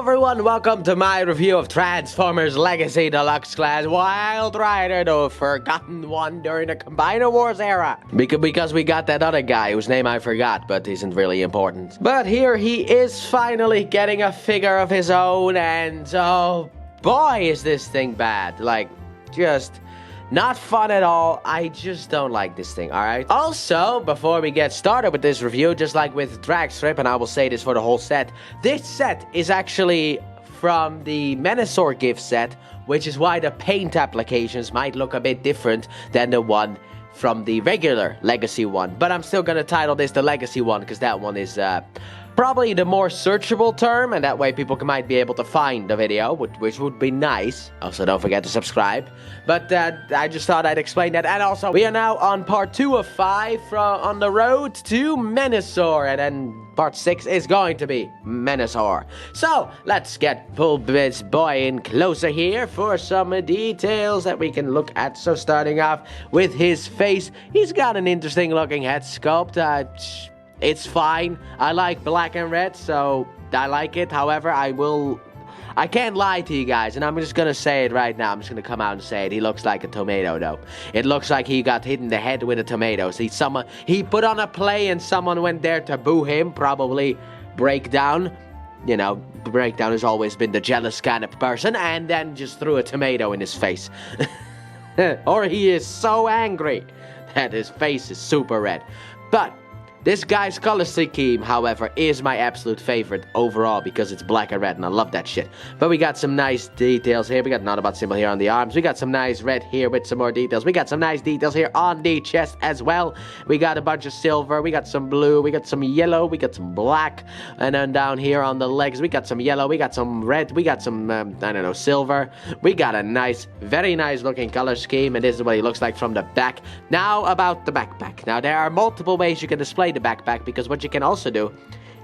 everyone, welcome to my review of Transformers Legacy Deluxe Class Wild Rider, the forgotten one during the Combiner Wars era. Because we got that other guy whose name I forgot, but isn't really important. But here he is finally getting a figure of his own, and oh boy is this thing bad. Like, just not fun at all. I just don't like this thing, alright? Also, before we get started with this review, just like with Drag Strip, and I will say this for the whole set, this set is actually from the Menasor gift set, which is why the paint applications might look a bit different than the one from the regular Legacy one. But I'm still gonna title this the Legacy one, because that one is probably the more searchable term, and that way people might be able to find the video, which would be nice. Also, don't forget to subscribe. But I just thought I'd explain that. And also, we are now on part 2 of 5 on the road to Menasor, and then part 6 is going to be Menasor. So, let's pull this boy in closer here for some details that we can look at. So, starting off with his face, he's got an interesting looking head sculpt. It's fine. I like black and red, so I like it. However, I can't lie to you guys, and I'm just gonna say it right now. I'm just gonna come out and say it. He looks like a tomato, though. It looks like he got hit in the head with a tomato. See, he put on a play, and someone went there to boo him, probably Breakdown. You know, Breakdown has always been the jealous kind of person, and then just threw a tomato in his face. Or he is so angry that his face is super red. But this guy's color scheme, however, is my absolute favorite overall because it's black and red, and I love that shit. But we got some nice details here. We got not about symbol here on the arms. We got some nice red here with some more details. We got some nice details here on the chest as well. We got a bunch of silver. We got some blue. We got some yellow. We got some black. And then down here on the legs, we got some yellow. We got some red. We got some, I don't know, silver. We got a nice, very nice looking color scheme, and this is what he looks like from the back. Now about the backpack. Now there are multiple ways you can display the backpack, because what you can also do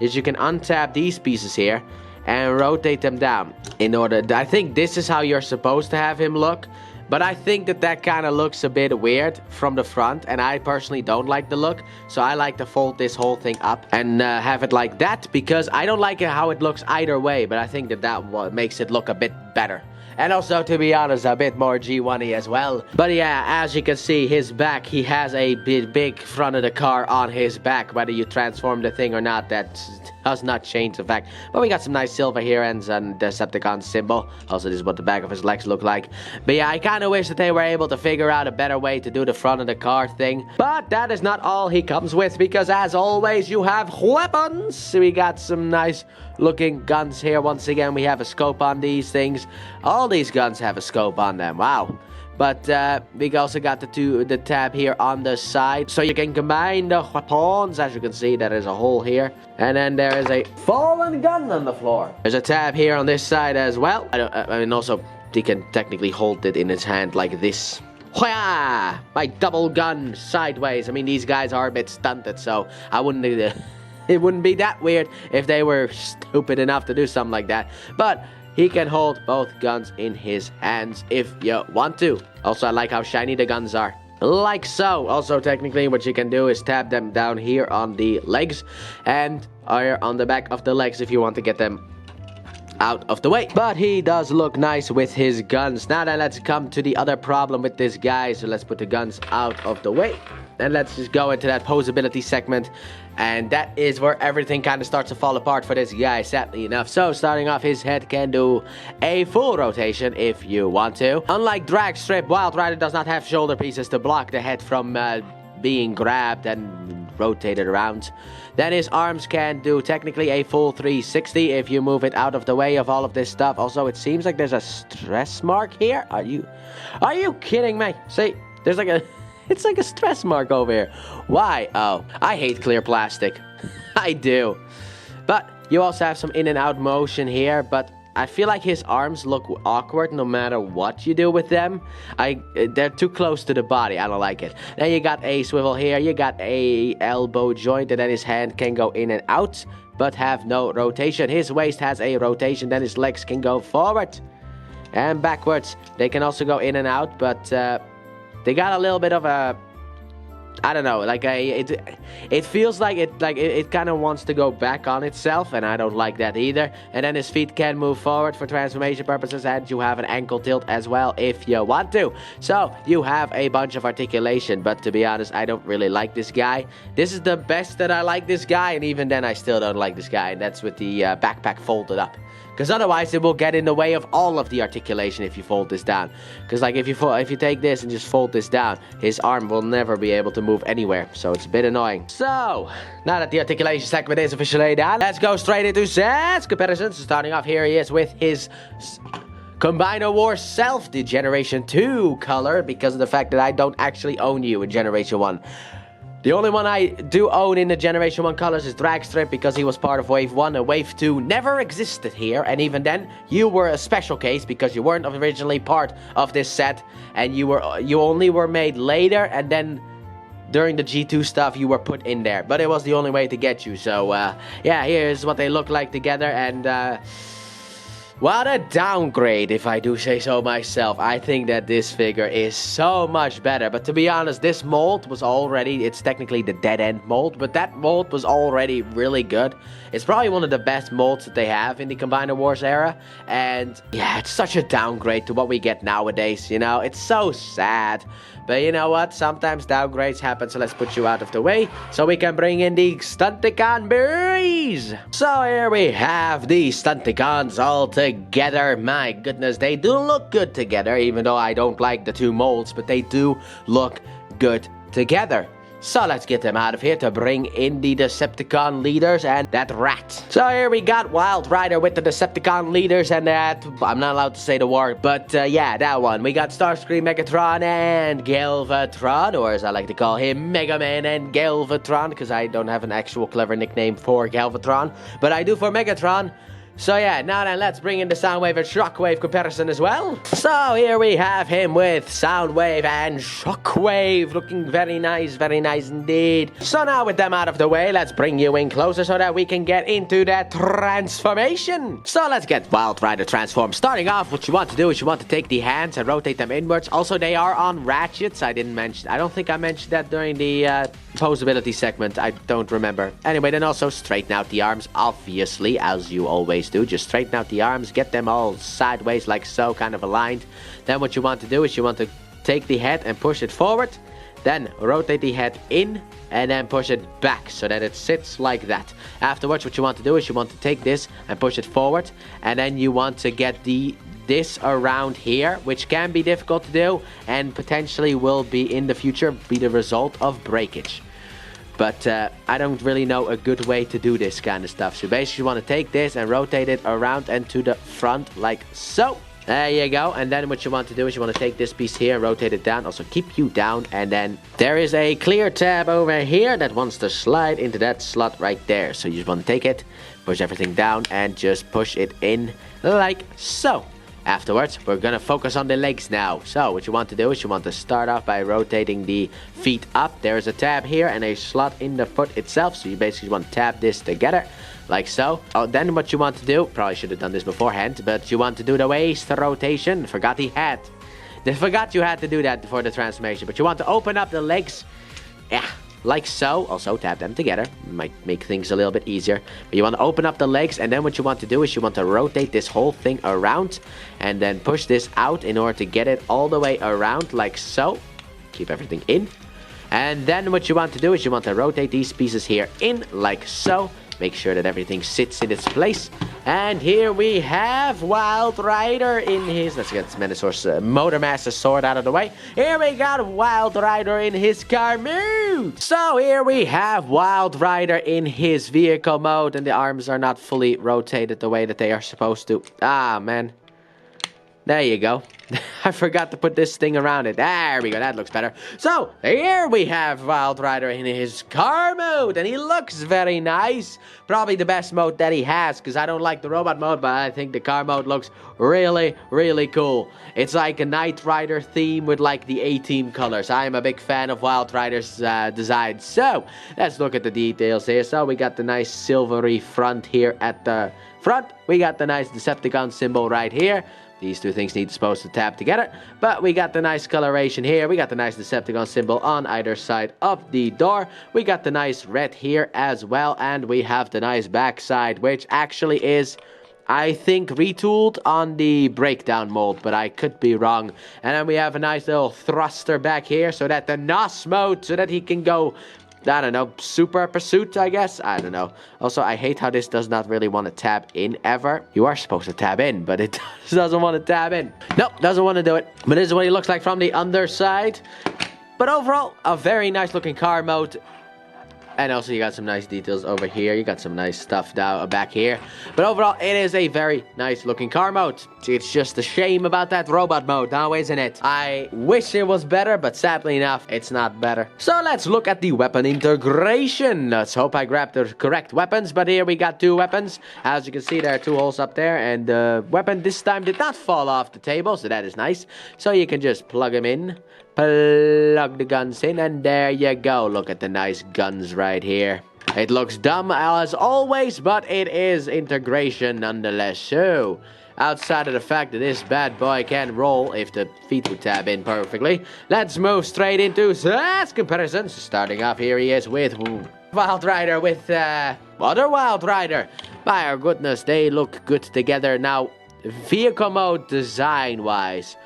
is you can untap these pieces here and rotate them down in order. I think this is how you're supposed to have him look, but I think that kind of looks a bit weird from the front, and I personally don't like the look, so I like to fold this whole thing up and have it like that, because I don't like how it looks either way, but I think that makes it look a bit better. And also, to be honest, a bit more G1-y as well. But yeah, as you can see, his back, he has a big front of the car on his back. Whether you transform the thing or not, that does not change the fact. But we got some nice silver here and the Decepticon symbol. Also, this is what the back of his legs look like. But yeah, I kind of wish that they were able to figure out a better way to do the front of the car thing. But that is not all he comes with, because as always, you have weapons. We got some nice looking guns here. Once again, we have a scope on these things. All these guns have a scope on them. Wow. But we also got the tab here on the side, so you can combine the weapons. As you can see, there is a hole here, and then there is a fallen gun on the floor. There's a tab here on this side as well. I mean, also he can technically hold it in his hand like this. Hwaya! My double gun sideways. I mean, these guys are a bit stunted, so I wouldn't do that. It wouldn't be that weird if they were stupid enough to do something like that. But he can hold both guns in his hands if you want to. Also, I like how shiny the guns are. Like so. Also, technically, what you can do is tap them down here on the legs and here on the back of the legs if you want to get them out of the way. But he does look nice with his guns. Now then, let's come to the other problem with this guy. So let's put the guns out of the way. And let's just go into that posability segment. And that is where everything kind of starts to fall apart for this guy, sadly enough. So, starting off, his head can do a full rotation if you want to. Unlike Drag Strip, Wild Rider does not have shoulder pieces to block the head from being grabbed and rotated around. Then his arms can do technically a full 360 if you move it out of the way of all of this stuff. Also, it seems like there's a stress mark here. Are you kidding me? See, there's like a... It's like a stress mark over here. Why? Oh, I hate clear plastic. I do. But you also have some in and out motion here, but I feel like his arms look awkward no matter what you do with them. They're too close to the body. I don't like it. Then you got a swivel here. You got a elbow joint, and then his hand can go in and out, but have no rotation. His waist has a rotation, then his legs can go forward and backwards. They can also go in and out, but they got a little bit of a I don't know, like it feels like it kind of wants to go back on itself, and I don't like that either. And then his feet can move forward for transformation purposes, and you have an ankle tilt as well if you want to. So you have a bunch of articulation, but to be honest, I don't really like this guy. This is the best that I like this guy, and even then I still don't like this guy, and that's with the backpack folded up. Because otherwise it will get in the way of all of the articulation if you fold this down. Because like if you take this and just fold this down, his arm will never be able to move anywhere. So it's a bit annoying. So, now that the articulation segment is officially done, let's go straight into sets comparisons. So starting off, here he is with his Combiner Wars Self, the Generation 2 color, because of the fact that I don't actually own you in Generation 1. The only one I do own in the Generation 1 colors is Dragstrip, because he was part of Wave 1, and Wave 2 never existed here, and even then, you were a special case, because you weren't originally part of this set, and you only were made later, and then during the G2 stuff, you were put in there, but it was the only way to get you. So, yeah, here's what they look like together, and what a downgrade, if I do say so myself. I think that this figure is so much better. But to be honest, this mold was already... It's technically the dead-end mold, but that mold was already really good. It's probably one of the best molds that they have in the Combiner Wars era. And yeah, it's such a downgrade to what we get nowadays, you know? It's so sad. But you know what? Sometimes downgrades happen, so let's put you out of the way so we can bring in the Stunticon berries. So here we have the Stunticons all together. My goodness, they do look good together, even though I don't like the two molds, but they do look good together. So let's get them out of here to bring in the Decepticon leaders and that rat. So here we got Wild Rider with the Decepticon leaders and that... I'm not allowed to say the word, but yeah, that one. We got Starscream, Megatron, and Galvatron, or as I like to call him, Mega Man and Galvatron, because I don't have an actual clever nickname for Galvatron, but I do for Megatron. So yeah, now then, let's bring in the Soundwave and Shockwave comparison as well. So here we have him with Soundwave and Shockwave, looking very nice indeed. So now with them out of the way, let's bring you in closer so that we can get into that transformation. So let's get Wild Rider transformed. Starting off, what you want to do is you want to take the hands and rotate them inwards. Also, they are on ratchets. I don't think I mentioned that during the posability segment. I don't remember. Anyway, then also straighten out the arms, obviously, as you always do. Just straighten out the arms, get them all sideways like so, kind of aligned. Then what you want to do is you want to take the head and push it forward, then rotate the head in and then push it back so that it sits like that. Afterwards, what you want to do is you want to take this and push it forward, and then you want to get this around here, which can be difficult to do and potentially will be in the future be the result of breakage. But I don't really know a good way to do this kind of stuff. So basically you want to take this and rotate it around and to the front like so. There you go. And then what you want to do is you want to take this piece here and rotate it down. Also keep you down. And then there is a clear tab over here that wants to slide into that slot right there. So you just want to take it, push everything down and just push it in like so. Afterwards, we're gonna focus on the legs now. So what you want to do is you want to start off by rotating the feet up. There is a tab here and a slot in the foot itself. So you basically want to tap this together like so. Oh, then what you want to do, probably should have done this beforehand, but you want to do the waist rotation. Forgot you had to do that before the transformation. But you want to open up the legs. Yeah. Like so. Also tap them together. Might make things a little bit easier. But you want to open up the legs, and then what you want to do is you want to rotate this whole thing around and then push this out in order to get it all the way around like so. Keep everything in. And then what you want to do is you want to rotate these pieces here in like so. Make sure that everything sits in its place. And here we have Wild Rider in his... Let's get Menasor's Motor Master sword out of the way. Here we got Wild Rider in his car mode. So here we have Wild Rider in his vehicle mode. And the arms are not fully rotated the way that they are supposed to. Ah, man. There you go. I forgot to put this thing around it. There we go. That looks better. So, here we have Wild Rider in his car mode. And he looks very nice. Probably the best mode that he has. Because I don't like the robot mode. But I think the car mode looks really, really cool. It's like a Knight Rider theme with like the A-Team colors. I am a big fan of Wild Rider's design. So, let's look at the details here. So, we got the nice silvery front here at the front, we got the nice Decepticon symbol right here. These two things supposed to tab together, but we got the nice coloration here. We got the nice Decepticon symbol on either side of the door. We got the nice red here as well, and we have the nice backside, which actually is, I think, retooled on the breakdown mold, but I could be wrong. And then we have a nice little thruster back here, so that the NOS mode, so that he can go, I don't know, super pursuit, I guess? I don't know. Also, I hate how this does not really want to tab in ever. You are supposed to tab in, but it doesn't want to tab in. Nope, doesn't want to do it. But this is what he looks like from the underside. But overall, a very nice looking car mode. And also, you got some nice details over here. You got some nice stuff down back here. But overall, it is a very nice looking car mode. It's just a shame about that robot mode now, isn't it? I wish it was better, but sadly enough, it's not better. So let's look at the weapon integration. Let's hope I grabbed the correct weapons. But here we got two weapons. As you can see, there are two holes up there. And the weapon this time did not fall off the table, so that is nice. So you can just plug them in. Plug the guns in, and there you go. Look at the nice guns right here. It looks dumb as always, but it is integration nonetheless. So, outside of the fact that this bad boy can roll if the feet would tab in perfectly, let's move straight into size comparisons. Starting off, here he is with Wild Rider with other Wild Rider. My goodness, they look good together. Now, vehicle mode design-wise,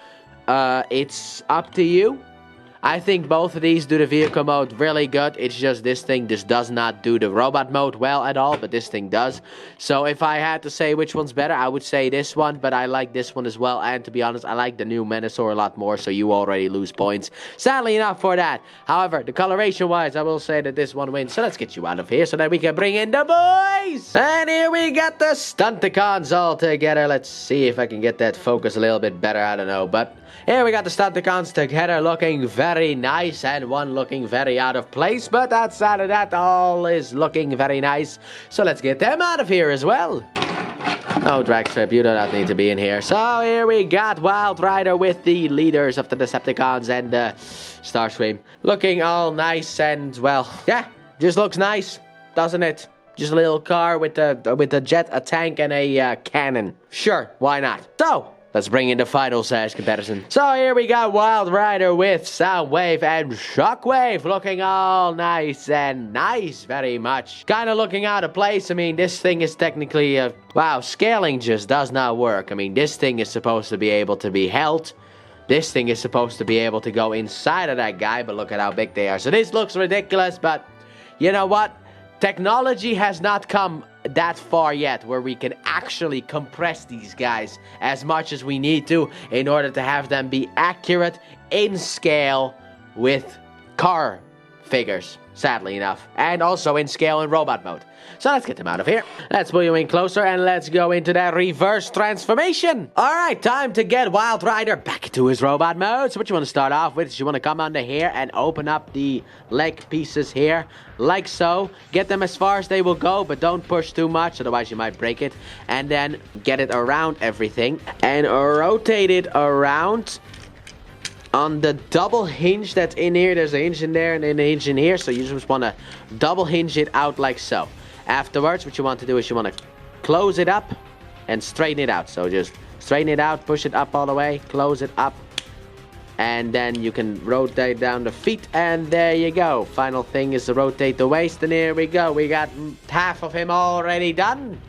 it's up to you. I think both of these do the vehicle mode really good. It's just this thing just does not do the robot mode well at all, but this thing does. So if I had to say which one's better, I would say this one, but I like this one as well. And to be honest, I like the new Menasor a lot more, so you already lose points. Sadly enough for that. However, the coloration-wise, I will say that this one wins. So let's get you out of here so that we can bring in the boys. And here we got the Stunticons all together. Let's see if I can get that focus a little bit better. I don't know, but here we got the Stunticons together looking very nice and one looking very out of place. But outside of that, all is looking very nice. So let's get them out of here as well. No, Dragstrip, you do not need to be in here. So here we got Wild Rider with the leaders of the Decepticons and Starscream. Looking all nice and, well, yeah, just looks nice, doesn't it? Just a little car with a jet, a tank, and a cannon. Sure, why not? So, let's bring in the final size comparison. So here we got Wild Rider with Soundwave and Shockwave looking all nice and nice very much. Kind of looking out of place. I mean, this thing is technically, wow, scaling just does not work. I mean, this thing is supposed to be able to be held. This thing is supposed to be able to go inside of that guy, but look at how big they are. So this looks ridiculous, but you know what? Technology has not come that far yet where we can actually compress these guys as much as we need to in order to have them be accurate in scale with car figures, sadly enough, and also in scale in robot mode. So let's get them out of here. Let's pull you in closer and let's go into that reverse transformation. Alright, time to get Wild Rider back to his robot mode. So what you want to start off with is you want to come under here and open up the leg pieces here, like so. Get them as far as they will go, but don't push too much, otherwise you might break it. And then get it around everything and rotate it around on the double hinge that's in here. There's a hinge in there and then a hinge in here, so you just want to double hinge it out like so. Afterwards, what you want to do is you want to close it up and straighten it out. So just straighten it out, push it up all the way, close it up, and then you can rotate down the feet, and there you go. Final thing is to rotate the waist, and here we go. We got half of him already done.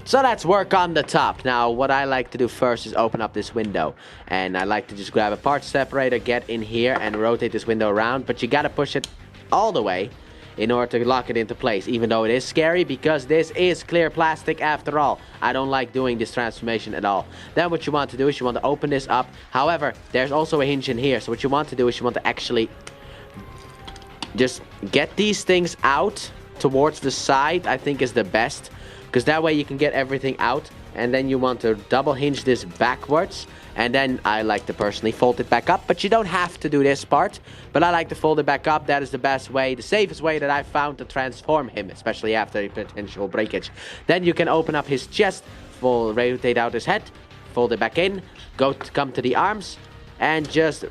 So let's work on the top. Now, what I like to do first is open up this window. And I like to just grab a part separator, get in here, and rotate this window around. But you gotta push it all the way in order to lock it into place. Even though it is scary, because this is clear plastic after all. I don't like doing this transformation at all. Then what you want to do is you want to open this up. However, there's also a hinge in here. So what you want to do is you want to actually just get these things out towards the side, I think is the best. Because that way you can get everything out. And then you want to double hinge this backwards. And then I like to personally fold it back up. But you don't have to do this part. But I like to fold it back up. That is the best way, the safest way that I've found to transform him. Especially after a potential breakage. Then you can open up his chest. Rotate out his head. Fold it back in. Come to the arms. And just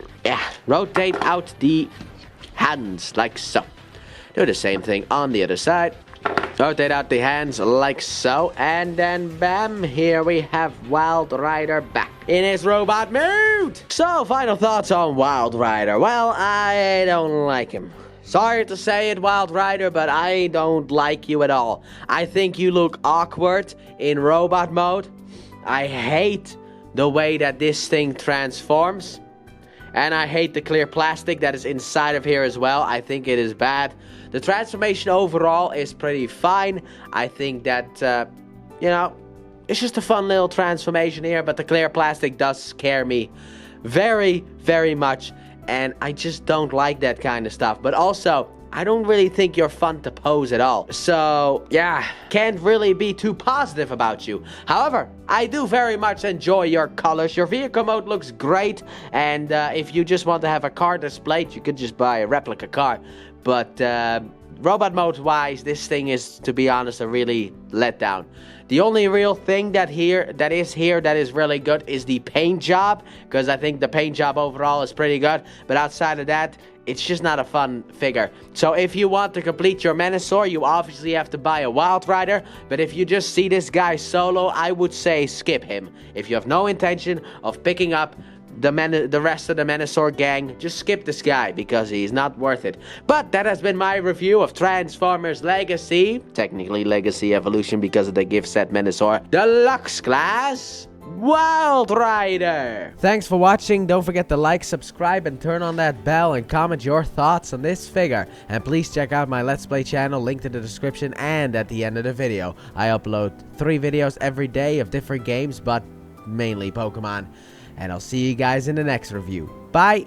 rotate out the hands like so. Do the same thing on the other side. Rotate out the hands like so, and then bam, here we have Wild Rider back in his robot mood. So, final thoughts on Wild Rider. Well, I don't like him. Sorry to say it, Wild Rider, but I don't like you at all. I think you look awkward in robot mode. I hate the way that this thing transforms. And I hate the clear plastic that is inside of here as well. I think it is bad. The transformation overall is pretty fine. I think that, you know, it's just a fun little transformation here. But the clear plastic does scare me very, very much. And I just don't like that kind of stuff. But also, I don't really think you're fun to pose at all. So, yeah, can't really be too positive about you. However, I do very much enjoy your colors. Your vehicle mode looks great. And if you just want to have a car displayed, you could just buy a replica car. But robot mode wise, this thing is, to be honest, a really letdown. The only real thing that is really good is the paint job, because I think the paint job overall is pretty good. But outside of that, it's just not a fun figure. So if you want to complete your Menasor, you obviously have to buy a Wild Rider. But if you just see this guy solo, I would say skip him. If you have no intention of picking up the rest of the Menasor gang, just skip this guy because he's not worth it. But that has been my review of Transformers Legacy, technically Legacy Evolution because of the gift set Menasor Deluxe class Wild Rider. Thanks for watching. Don't forget to like, subscribe, and turn on that bell, and comment your thoughts on this figure. And please check out my Let's Play channel, linked in the description and at the end of the video. I upload 3 videos every day of different games, but mainly Pokemon. And I'll see you guys in the next review. Bye!